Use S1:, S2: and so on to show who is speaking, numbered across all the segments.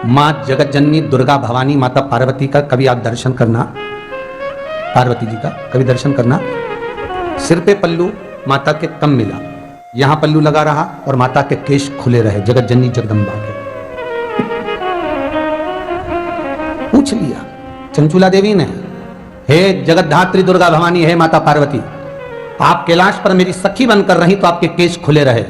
S1: माँ जगत जननी दुर्गा भवानी माता पार्वती का कभी आप दर्शन करना, पार्वती जी का कभी दर्शन करना। सिर पे पल्लू माता के कम मिला, यहां पल्लू लगा रहा और माता के केश खुले रहे, जगत जननी जगदम्बा के। पूछ लिया चंचुला देवी ने, हे जगतधात्री दुर्गा भवानी, हे माता पार्वती, आप कैलाश पर मेरी सखी बनकर रही तो आपके केश खुले रहे,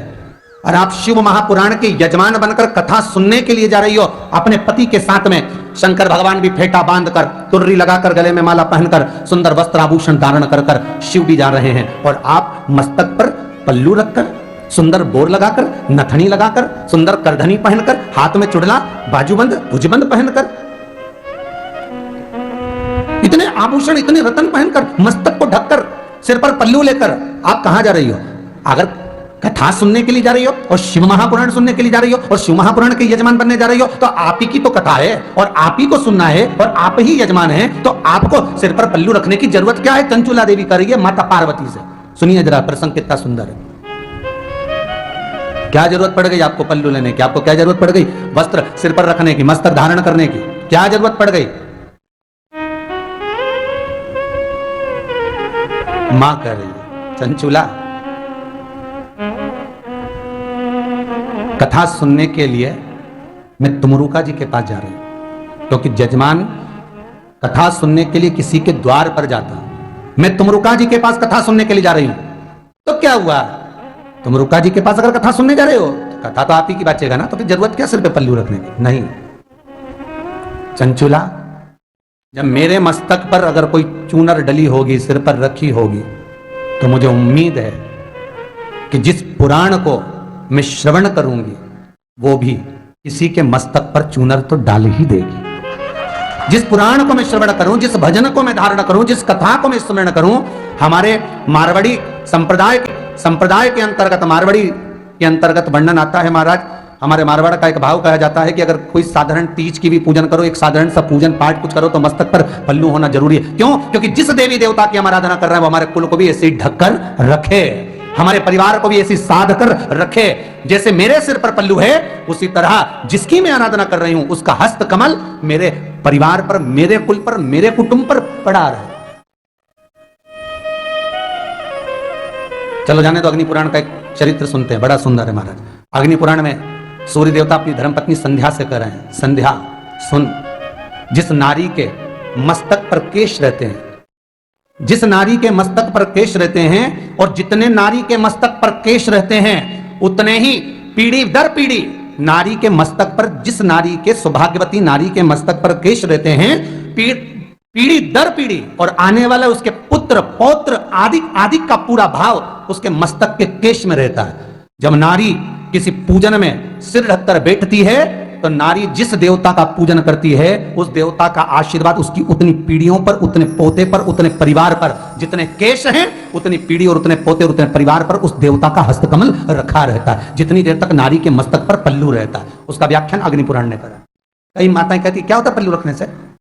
S1: और आप शिव महापुराण के यजमान बनकर कथा सुनने के लिए जा रही हो अपने पति के साथ में। शंकर भगवान भी फेटा बांधकर, तुर्री लगाकर, गले में माला पहनकर, सुंदर वस्त्र आभूषण धारण कर कर शिव भी जा रहे हैं, और आप मस्तक पर पल्लू रखकर, सुंदर बोर लगाकर, नथनी लगाकर, सुंदर करधनी पहनकर, हाथ में चुड़ला, बाजूबंद, भुजबंद पहनकर, इतने आभूषण, इतने रत्न पहनकर, मस्तक को ढककर, सिर पर पल्लू लेकर आप कहां जा रही हो? अगर कथा सुनने के लिए जा रही हो और शिव महापुराण सुनने के लिए जा रही हो और शिव महापुराण के यजमान बनने जा रही हो, तो आप ही की तो कथा है और आप ही को सुनना है और आप ही यजमान है, तो आपको सिर पर पल्लू रखने की जरूरत क्या है? चंचुला देवी कर रही है माता पार्वती से। सुनिए जरा, प्रसंग कितना सुंदर है। क्या जरूरत पड़ गई आपको पल्लू लेने की? आपको क्या जरूरत पड़ गई वस्त्र सिर पर रखने की, मस्तक धारण करने की? क्या जरूरत पड़ गई? मां कह रही है, चंचुला कथा सुनने के लिए मैं तुमरुका जी के पास जा रही हूं, क्योंकि जजमान कथा सुनने के लिए किसी के द्वार पर जाता हूं। मैं तुमरुका जी के पास कथा सुनने के लिए जा रही हूं, तो क्या हुआ? तुमरुका जी के पास अगर कथा सुनने जा रहे हो तो कथा तो आप ही की बचेगा ना, तो फिर जरूरत क्या सिर पे पल्लू रखने की? नहीं चंचुला, जब मेरे मस्तक पर अगर कोई चूनर डली होगी, सिर पर रखी होगी, तो मुझे उम्मीद है कि जिस पुराण को मैं श्रवण करूंगी वो भी किसी के मस्तक पर चूनर तो डाल ही देगी। जिस पुराण को मैं श्रवण करूं, जिस भजन को मैं धारण करूं, जिस कथा को मैं स्मरण करूं, हमारे मारवाड़ी संप्रदाय के अंतर्गत, मारवाड़ी के अंतर्गत वर्णन आता है महाराज। हमारे मारवाड़ का एक भाव कहा जाता है कि अगर कोई साधारण तीज की भी पूजन करो, एक साधारण सा पूजन पाठ कुछ करो, तो मस्तक पर पल्लू होना जरूरी है। क्यों? क्योंकि जिस देवी देवता की हम आराधना कर रहे हैं वो हमारे कुल को भी ऐसे ही ढककर रखे, हमारे परिवार को भी ऐसी साध कर रखे। जैसे मेरे सिर पर पल्लू है, उसी तरह जिसकी मैं आराधना कर रही हूं उसका हस्त कमल मेरे परिवार पर, मेरे कुल पर, मेरे कुटुंब पर पड़ा रहे। चलो जाने तो अग्नि पुराण का एक चरित्र सुनते हैं, बड़ा सुंदर है महाराज। अग्नि पुराण में सूर्य देवता अपनी धर्मपत्नी संध्या से कह रहे हैं, संध्या सुन, जिस नारी के मस्तक पर केश रहते हैं, जिस नारी के मस्तक पर केश रहते हैं, और जितने नारी के मस्तक पर केश रहते हैं उतने ही पीढ़ी दर पीढ़ी नारी के मस्तक पर, जिस नारी के, सौभाग्यवती नारी के मस्तक पर केश रहते हैं, पीढ़ी दर पीढ़ी और आने वाला उसके पुत्र पौत्र आदि आदि का पूरा भाव उसके मस्तक के केश में रहता है। जब नारी किसी पूजन में सिर ढककर बैठती है तो नारी जिस देवता का पूजन करती है उस देवता का आशीर्वाद उसकी उतनी पीढ़ियों पर, उतने पोते पर, उतने परिवार पर, जितने केश हैं उतनी पीढ़ी और उतने पोते और उतने परिवार पर उस देवता का हस्तकमल रखा रहता है, जितनी देर तक नारी के मस्तक पर पल्लू रहता है। उसका व्याख्यान अग्नि पुराण ने करा। कई माताएं कहती क्या होता है पल्लू रखने से?